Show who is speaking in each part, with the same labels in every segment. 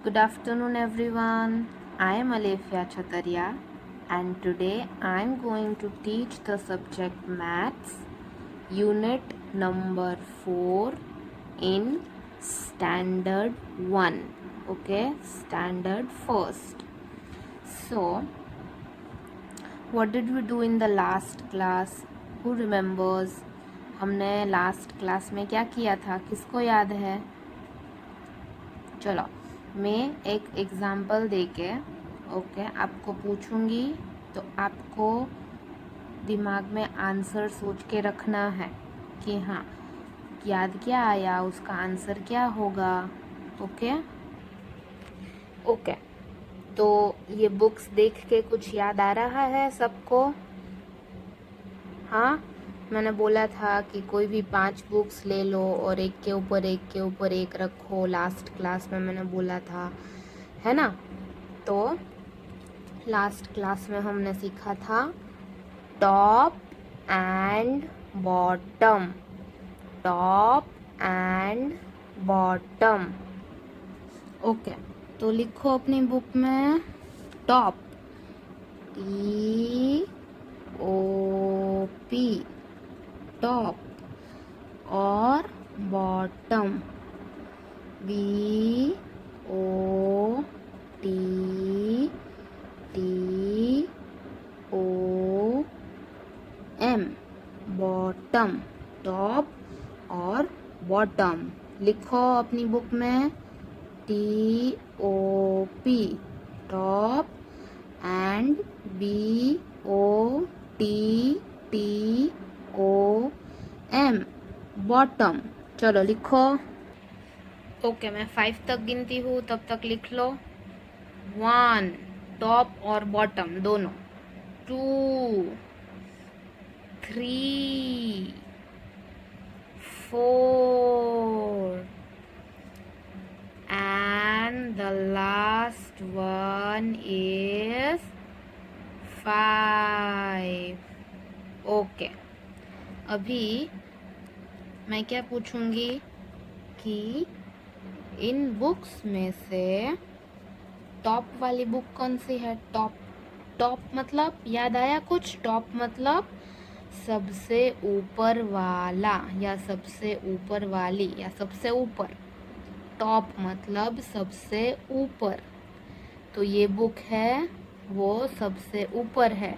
Speaker 1: Good afternoon, everyone. I am Alefia Chataria, and today I am going to teach the subject Maths, Unit number 4 in Standard 1. Okay, Standard First. So, what did we do in the last class? Who remembers? हमने last class में क्या किया था? किसको याद है? चलो, मैं एक एग्ज़ाम्पल देके आपको पूछूंगी, तो आपको दिमाग में आंसर सोच के रखना है कि हाँ, याद क्या आया, उसका आंसर क्या होगा. ओके. तो ये बुक्स देख के कुछ याद आ रहा है सबको? हाँ, मैंने बोला था कि कोई भी 5 बुक्स ले लो और एक के ऊपर एक रखो. लास्ट क्लास में मैंने बोला था, है ना? तो लास्ट क्लास में हमने सीखा था top and bottom. Top and bottom. Okay, तो लिखो अपनी बुक में टॉप, TOP, टॉप, और बॉटम, BOTTOM, बॉटम. टॉप और बॉटम लिखो अपनी बुक में TOP, top, and BOTTOM, bottom. चलो लिखो. ओके, मैं 5 तक गिनती हूँ, तब तक लिख लो. 1, टॉप और बॉटम दोनों. 2, 3, 4, and the last one is 5. Okay, अभी मैं क्या पूछूंगी कि इन बुक्स में से टॉप वाली बुक कौन सी है? टॉप. टॉप मतलब याद आया कुछ? टॉप मतलब सबसे ऊपर वाला या सबसे ऊपर वाली या सबसे ऊपर. टॉप मतलब सबसे ऊपर. तो ये बुक है, वो सबसे ऊपर है.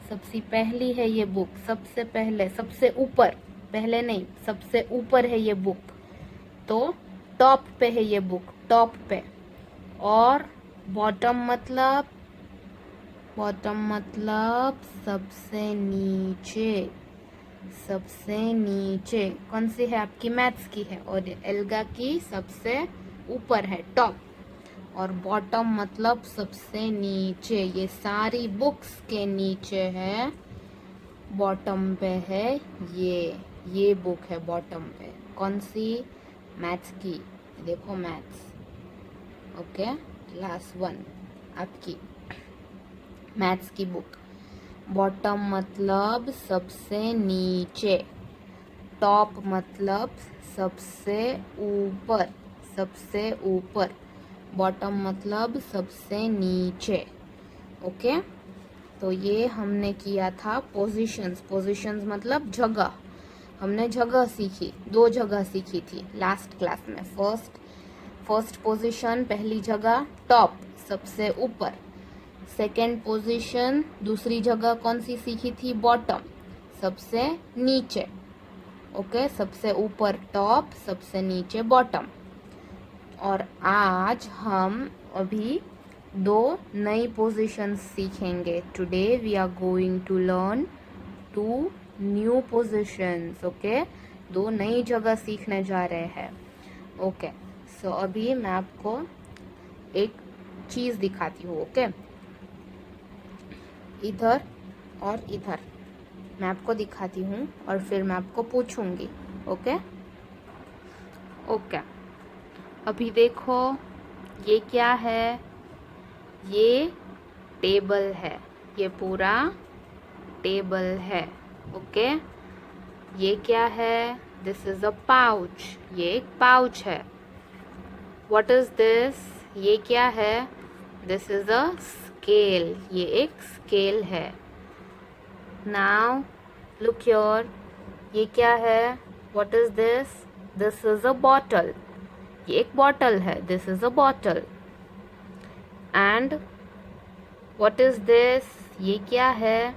Speaker 1: सबसे पहली है ये बुक, सबसे पहले, सबसे ऊपर. पहले नहीं, सबसे ऊपर है ये बुक. तो टॉप पे है ये बुक, टॉप पे. और बॉटम मतलब सबसे नीचे. सबसे नीचे कौन सी है? आपकी मैथ्स की है, और एल्गा की सबसे ऊपर है, टॉप. और बॉटम मतलब सबसे नीचे. ये सारी बुक्स के नीचे है, बॉटम पे है. ये बुक है बॉटम पे. कौन सी? मैथ्स की. देखो मैथ्स. ओके, क्लास 1 आपकी मैथ्स की बुक. बॉटम मतलब सबसे नीचे. टॉप मतलब सबसे ऊपर. सबसे ऊपर. बॉटम मतलब सबसे नीचे. ओके, तो ये हमने किया था पोजीशंस. पोजीशंस मतलब जगह. हमने जगह सीखी, 2 जगह सीखी थी लास्ट क्लास में. फर्स्ट पोजीशन, पहली जगह टॉप, सबसे ऊपर. सेकेंड पोजीशन, दूसरी जगह कौन सी सीखी थी? बॉटम, सबसे नीचे. ओके, सबसे ऊपर टॉप, सबसे नीचे बॉटम. और आज हम अभी 2 नई पोजीशंस सीखेंगे. Today we are going to learn 2 new positions. Okay, 2 नई जगह सीखने जा रहे हैं. ओके, सो अभी मैं आपको एक चीज़ दिखाती हूँ. ओके, इधर और इधर मैं आपको दिखाती हूँ और फिर मैं आपको पूछूंगी. ओके. अभी देखो, ये क्या है? ये टेबल है. ये पूरा टेबल है. ओके, ये क्या है? This is a pouch. ये एक पाउच है. What is this? ये क्या है? दिस इज अ स्केल, ये एक स्केल है। नाउ लुक हियर, ये क्या है? What is this? This is a bottle, ये एक बॉटल है। This is a bottle. And what is this? ये क्या है?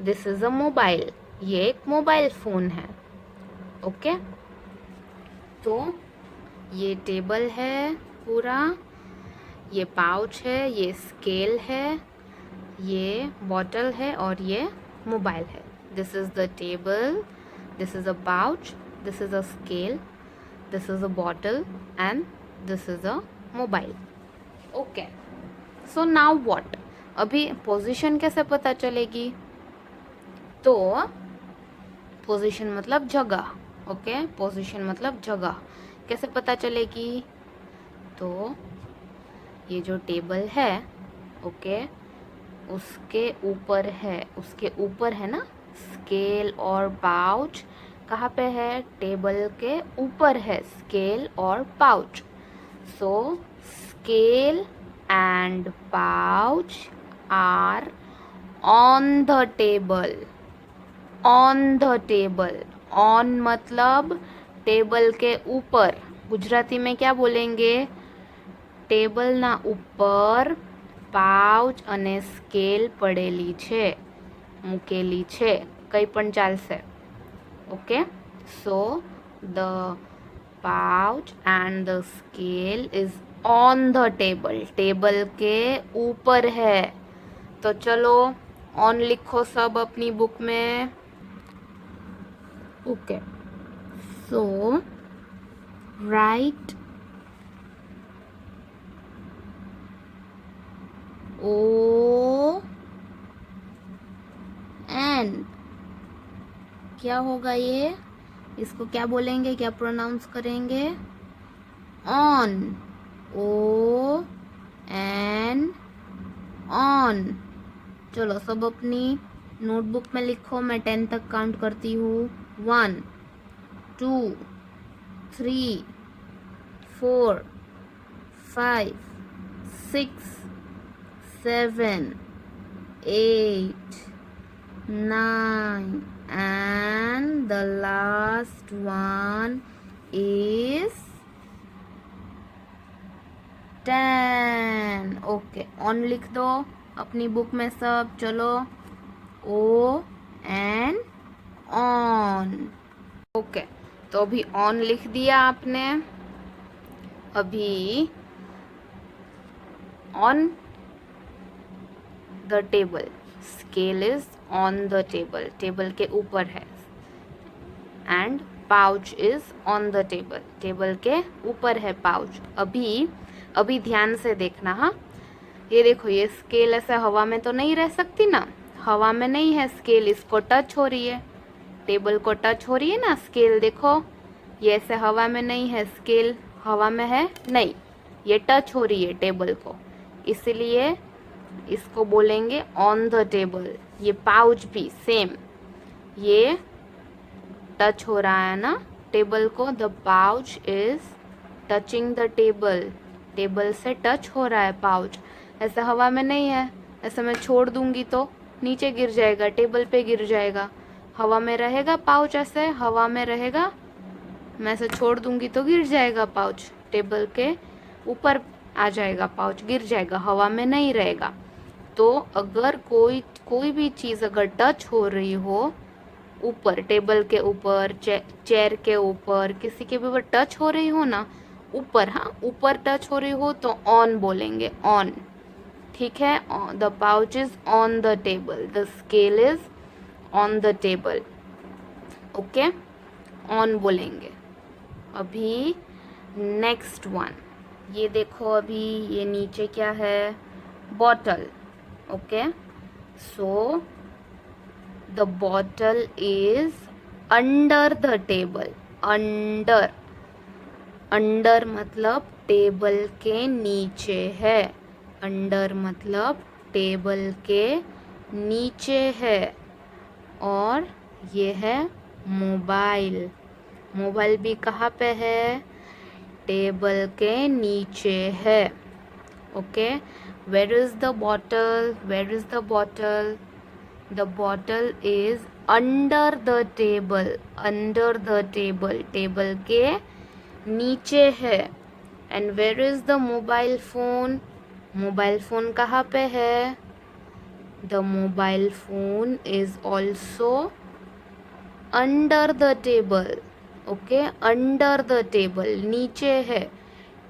Speaker 1: दिस इज अ मोबाइल, ये एक मोबाइल फोन है। ओके तो ये टेबल है पूरा, ये पाउच है, ये स्केल है, ये बॉटल है और ये मोबाइल है। This is the table, this is a pouch, this is a scale, this is a bottle and this is a mobile. Okay so now what? अभी पोजीशन कैसे पता चलेगी? तो पोजीशन मतलब जगह। ओके पोजीशन मतलब जगह, कैसे पता चलेगी? तो ये जो टेबल है, ओके उसके ऊपर है ना स्केल और पाउच। कहाँ पे है? टेबल के ऊपर है स्केल और pouch. So scale and pouch are on the table. On the table, on मतलब टेबल के ऊपर। गुजराती में क्या बोलेंगे? ટેબલના ઉપર પાઉચ અને સ્કેલ પડેલી છે, મૂકેલી છે, કંઈ પણ ચાલશે. Okay so the pouch and the scale is on the table, table के ऊपर है। तो चलो ऑन लिखो सब अपनी बुक में। Okay so write O N, क्या होगा ये? इसको क्या बोलेंगे, क्या प्रोनाउंस करेंगे? On, O N on. चलो सब अपनी नोटबुक में लिखो, मैं 10 तक काउंट करती हूँ। 1 2 3 4 5 6 7 8 9 and the last one is 10। Okay on लिख दो अपनी बुक में सब। चलो ओ एन ऑन। ओके तो अभी ऑन लिख दिया आपने। अभी on the table, scale is on the table, table के ऊपर है। And pouch is on the table, table के ऊपर है पाउच। अभी ध्यान से देखना। हाँ ये देखो, ये स्केल ऐसे हवा में तो नहीं रह सकती ना, हवा में नहीं है स्केल, इसको टच हो रही है, टेबल को टच हो रही है ना स्केल। देखो ये ऐसे हवा में नहीं है, स्केल हवा में है नहीं, ये टच हो रही है टेबल को, इसलिए इसको बोलेंगे ऑन द टेबल। ये पाउच भी सेम, ये टच हो रहा है ना टेबल को, the pouch is touching the table, table से टच हो रहा है पाउच। ऐसा हवा में नहीं है, ऐसा मैं छोड़ दूंगी तो नीचे गिर जाएगा, टेबल पे गिर जाएगा। हवा में रहेगा पाउच, ऐसे हवा में रहेगा, मैं ऐसे छोड़ दूंगी तो गिर जाएगा पाउच, टेबल के ऊपर आ जाएगा पाउच, गिर जाएगा, हवा में नहीं रहेगा। तो अगर कोई भी चीज़ अगर टच हो रही हो ऊपर, टेबल के ऊपर, चेयर के ऊपर, किसी के भी ऊपर टच हो रही हो ना ऊपर, हाँ ऊपर टच हो रही हो तो ऑन बोलेंगे, ऑन। ठीक है, the pouch is on the table, the scale is on the table. Okay on बोलेंगे। अभी नेक्स्ट वन, ये देखो, अभी ये नीचे क्या है? Bottle. Okay so the bottle is under the table, under, under मतलब टेबल के नीचे है, अंडर मतलब टेबल के नीचे है। और ये है मोबाइल, मोबाइल भी कहाँ पे है? टेबल के नीचे है. Okay. Where is the bottle? Where is the bottle? The bottle is under the table. Under the table. Table के नीचे है. And where is the mobile phone? Mobile phone कहाँ पे है? The mobile phone is also under the table. Okay. Under the table. नीचे है.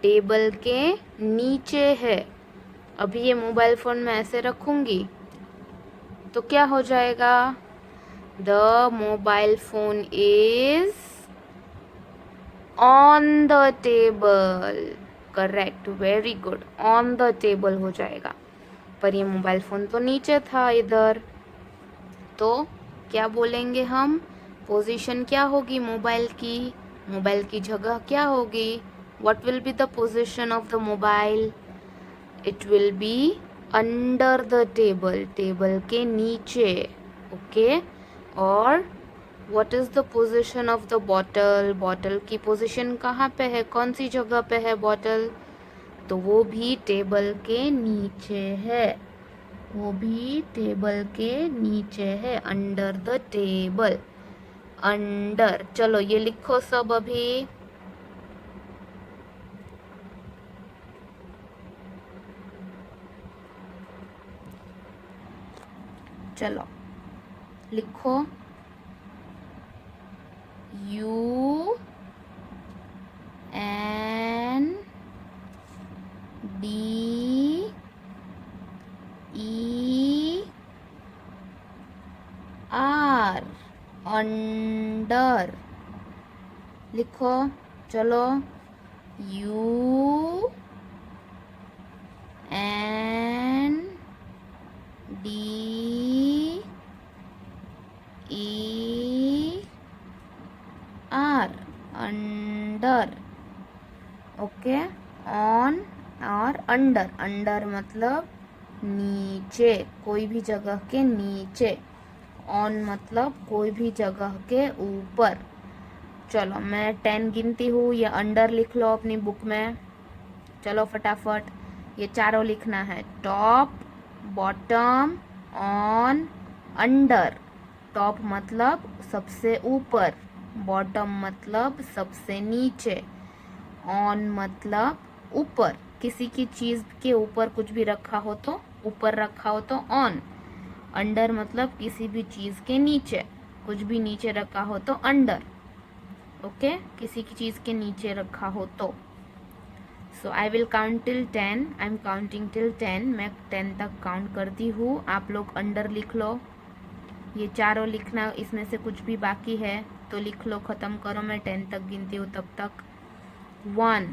Speaker 1: Table के नीचे है. अभी ये मोबाइल फ़ोन मैं ऐसे रखूँगी तो क्या हो जाएगा? The mobile phone is on the table. Correct. Very good. On the table हो जाएगा. पर ये मोबाइल फ़ोन तो नीचे था इधर. तो क्या बोलेंगे हम? पोजीशन क्या होगी मोबाइल की? मोबाइल की जगह क्या होगी? What will be the position of the mobile? It will be under the table. Table के नीचे. ओके. और what is the position of the bottle? Bottle की पोजीशन कहाँ पे है? कौन सी जगह पे है बॉटल? तो वो भी टेबल के नीचे है. वो भी टेबल के नीचे है. Under the table. अंडर. चलो ये लिखो सब अभी. चलो लिखो. U N D E R. Under. लिखो. चलो. U N D E R. Under. Okay. On और अंडर. अंडर मतलब नीचे. कोई भी जगह के नीचे. ऑन मतलब कोई भी जगह के ऊपर. चलो मैं 10 गिनती हूँ. ये अंडर लिख लो अपनी बुक में. चलो फटाफट. ये चारों लिखना है. Top, bottom, on, under. Top मतलब सबसे ऊपर. बॉटम मतलब सबसे नीचे. ऑन मतलब ऊपर. किसी की चीज़ के ऊपर कुछ भी रखा हो तो ऊपर रखा हो तो ऑन. अंडर मतलब किसी भी चीज़ के नीचे. कुछ भी नीचे रखा हो तो अंडर. ओके. किसी की चीज़ के नीचे रखा हो तो. So I will count till 10. I am counting till 10. मैं 10 तक काउंट करती हूँ. आप लोग अंडर लिख लो. ये चारों लिखना. इसमें से कुछ भी बाकी है तो लिख लो. ख़त्म करो. मैं 10 तक गिनती हूँ तब तक. 1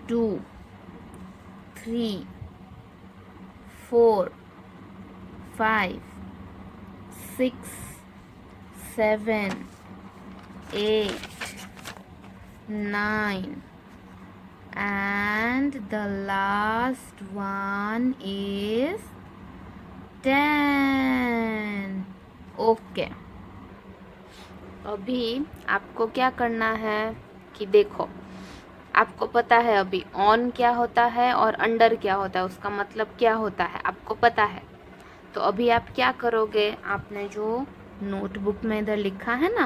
Speaker 1: 2 3 4 5 6 7 8 9 and the last one is 10. Okay. अभी आपको क्या करना है कि देखो, आपको पता है अभी ऑन क्या होता है और अंडर क्या होता है, उसका मतलब क्या होता है आपको पता है. तो अभी आप क्या करोगे? आपने जो नोटबुक में इधर लिखा है ना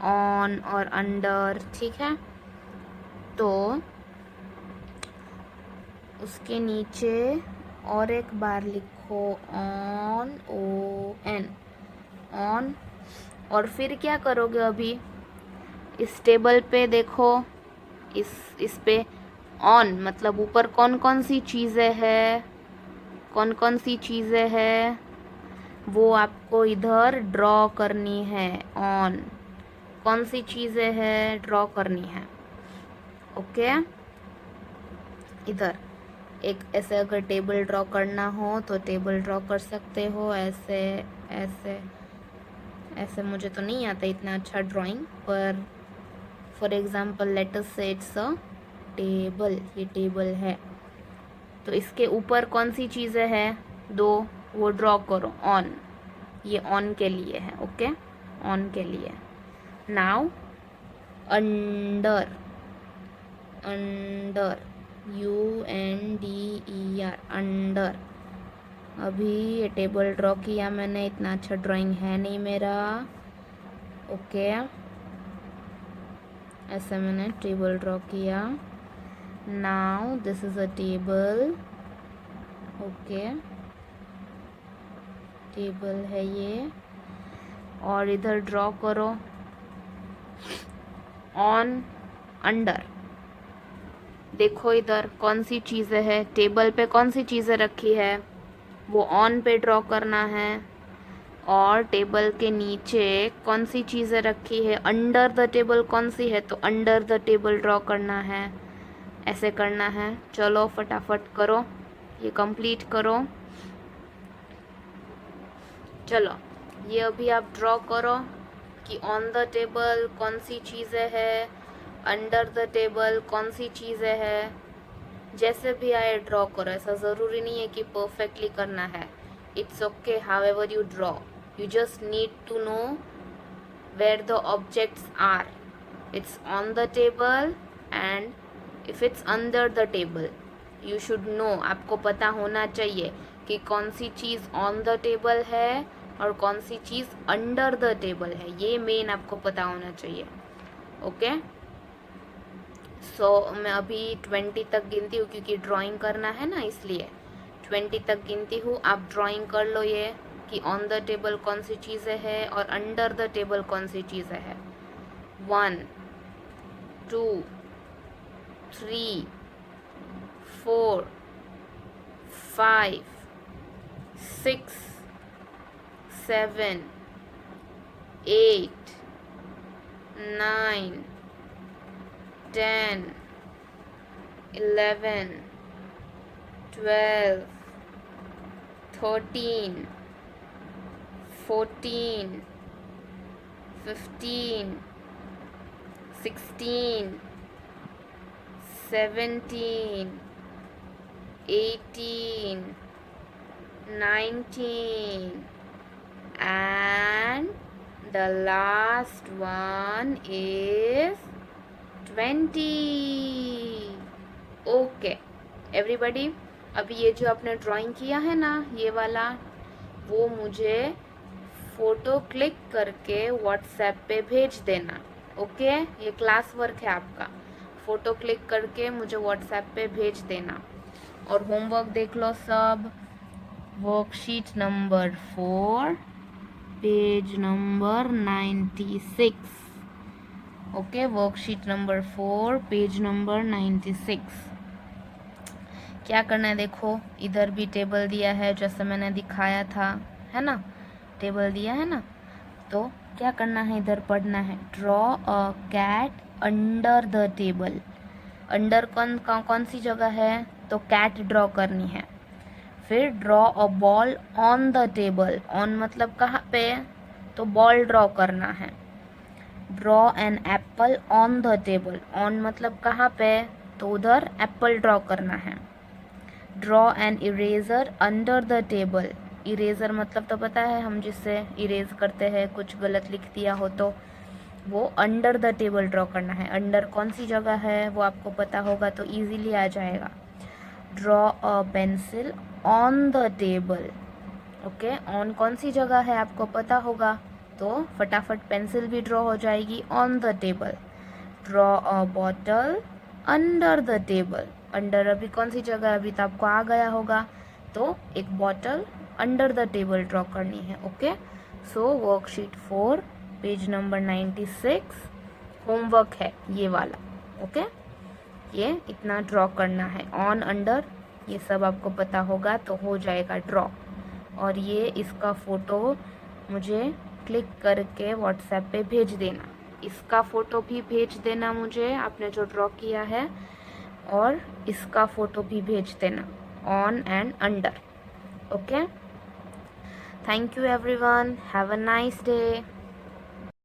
Speaker 1: ऑन और अंडर, ठीक है, तो उसके नीचे और एक बार लिखो ऑन, ओ एन, ऑन. और फिर क्या करोगे? अभी इस टेबल पे देखो. इस पे ऑन मतलब ऊपर कौन कौन सी चीज़ें हैं, कौन कौन सी चीज़ें हैं वो आपको इधर ड्रॉ करनी है. ऑन कौन सी चीज़ें हैं ड्रॉ करनी है. ओके. इधर एक ऐसे अगर टेबल ड्रॉ करना हो तो टेबल ड्रॉ कर सकते हो. ऐसे ऐसे ऐसे मुझे तो नहीं आता इतना अच्छा ड्राइंग, पर फॉर एग्ज़ाम्पल लेट अस से इट्स अ टेबल. ये टेबल है तो इसके ऊपर कौन सी चीज़ें हैं? दो. वो ड्रॉ करो. ऑन. ये ऑन के लिए है. ओके. ऑन के लिए. Now under. Under, UNDER, under. अभी ये टेबल ड्रॉ किया मैंने, इतना अच्छा ड्राइंग है नहीं मेरा। ओके, ऐसे मैंने टेबल ड्रॉ किया। Now this is a table. Okay, table है ये। और इधर ड्रॉ करो ऑन, अंडर। देखो इधर कौन सी चीज़ें है, टेबल पे कौन सी चीज़ें रखी है, वो ऑन पे ड्रॉ करना है। और टेबल के नीचे कौन सी चीज़ें रखी है, अंडर द टेबल कौन सी है, तो अंडर द टेबल ड्रॉ करना है। ऐसे करना है। चलो फटाफट करो, ये कंप्लीट करो। चलो ये अभी आप ड्रॉ करो कि ऑन द टेबल कौन सी चीज़ें है, अंडर द टेबल कौन सी चीज़ें है। जैसे भी आए ड्रॉ करो, ऐसा ज़रूरी नहीं है कि परफेक्टली करना है। It's okay however you draw, you just need to know where the objects are. It's on the table and if it's under the table, you should know, आपको पता होना चाहिए कि कौन सी चीज़ ऑन द टेबल है और कौन सी चीज़ अंडर द टेबल है। ये मेन आपको पता होना चाहिए। ओके, सो मैं अभी 20 तक गिनती हूँ क्योंकि ड्राइंग करना है ना, इसलिए 20 तक गिनती हूँ। आप ड्राइंग कर लो ये कि ऑन द टेबल कौन सी चीज़ें है और अंडर द टेबल कौन सी चीज़ें है। 1 2 3 4 5 6 7 8 9 10 11 12 13 14 15 16 17 18 19 and the last one is 20। Okay everybody, अभी ये जो आपने ड्राइंग किया है ना, ये वाला, वो मुझे फ़ोटो क्लिक करके व्हाट्सएप पे भेज देना। ओके, ये क्लास वर्क है आपका, फ़ोटो क्लिक करके मुझे व्हाट्सएप पे भेज देना। और होमवर्क देख लो सब, worksheet number 4 page number 96। Okay, worksheet number 4 page number 96। क्या करना है देखो, इधर भी टेबल दिया है जैसे मैंने दिखाया था, है ना, टेबल दिया है ना। तो क्या करना है, इधर पढ़ना है, draw a cat under the table. Under कौन सी जगह है, तो कैट ड्रॉ करनी है। फिर draw a ball on the table, on मतलब कहाँ पे, तो बॉल ड्रॉ करना है। Draw an apple on the table, on मतलब कहाँ पे, तो उधर एप्पल ड्रॉ करना है। Draw an eraser under the table, eraser मतलब तो पता है हम जिससे इरेज करते हैं, कुछ गलत लिख दिया हो तो, वो अंडर द टेबल ड्रॉ करना है। अंडर कौन सी जगह है वो आपको पता होगा तो इजीली आ जाएगा। Draw a pencil on the table. Okay, on कौन सी जगह है आपको पता होगा तो फटाफट पेंसिल भी ड्रॉ हो जाएगी on the table. Draw a bottle under the table, under अभी कौन सी जगह है, अभी तो आपको आ गया होगा, तो एक bottle under the table draw करनी है। ओके, सो वर्कशीट 4 पेज नंबर 96 होमवर्क है ये वाला। ओके, ये इतना ड्रॉ करना है, ऑन अंडर ये सब आपको पता होगा तो हो जाएगा ड्रॉ। और ये इसका फ़ोटो मुझे क्लिक करके व्हाट्सएप पे भेज देना, इसका फ़ोटो भी भेज देना मुझे, आपने जो ड्रॉ किया है, और इसका फ़ोटो भी भेज देना, on and under. Okay, thank you everyone, have a nice day.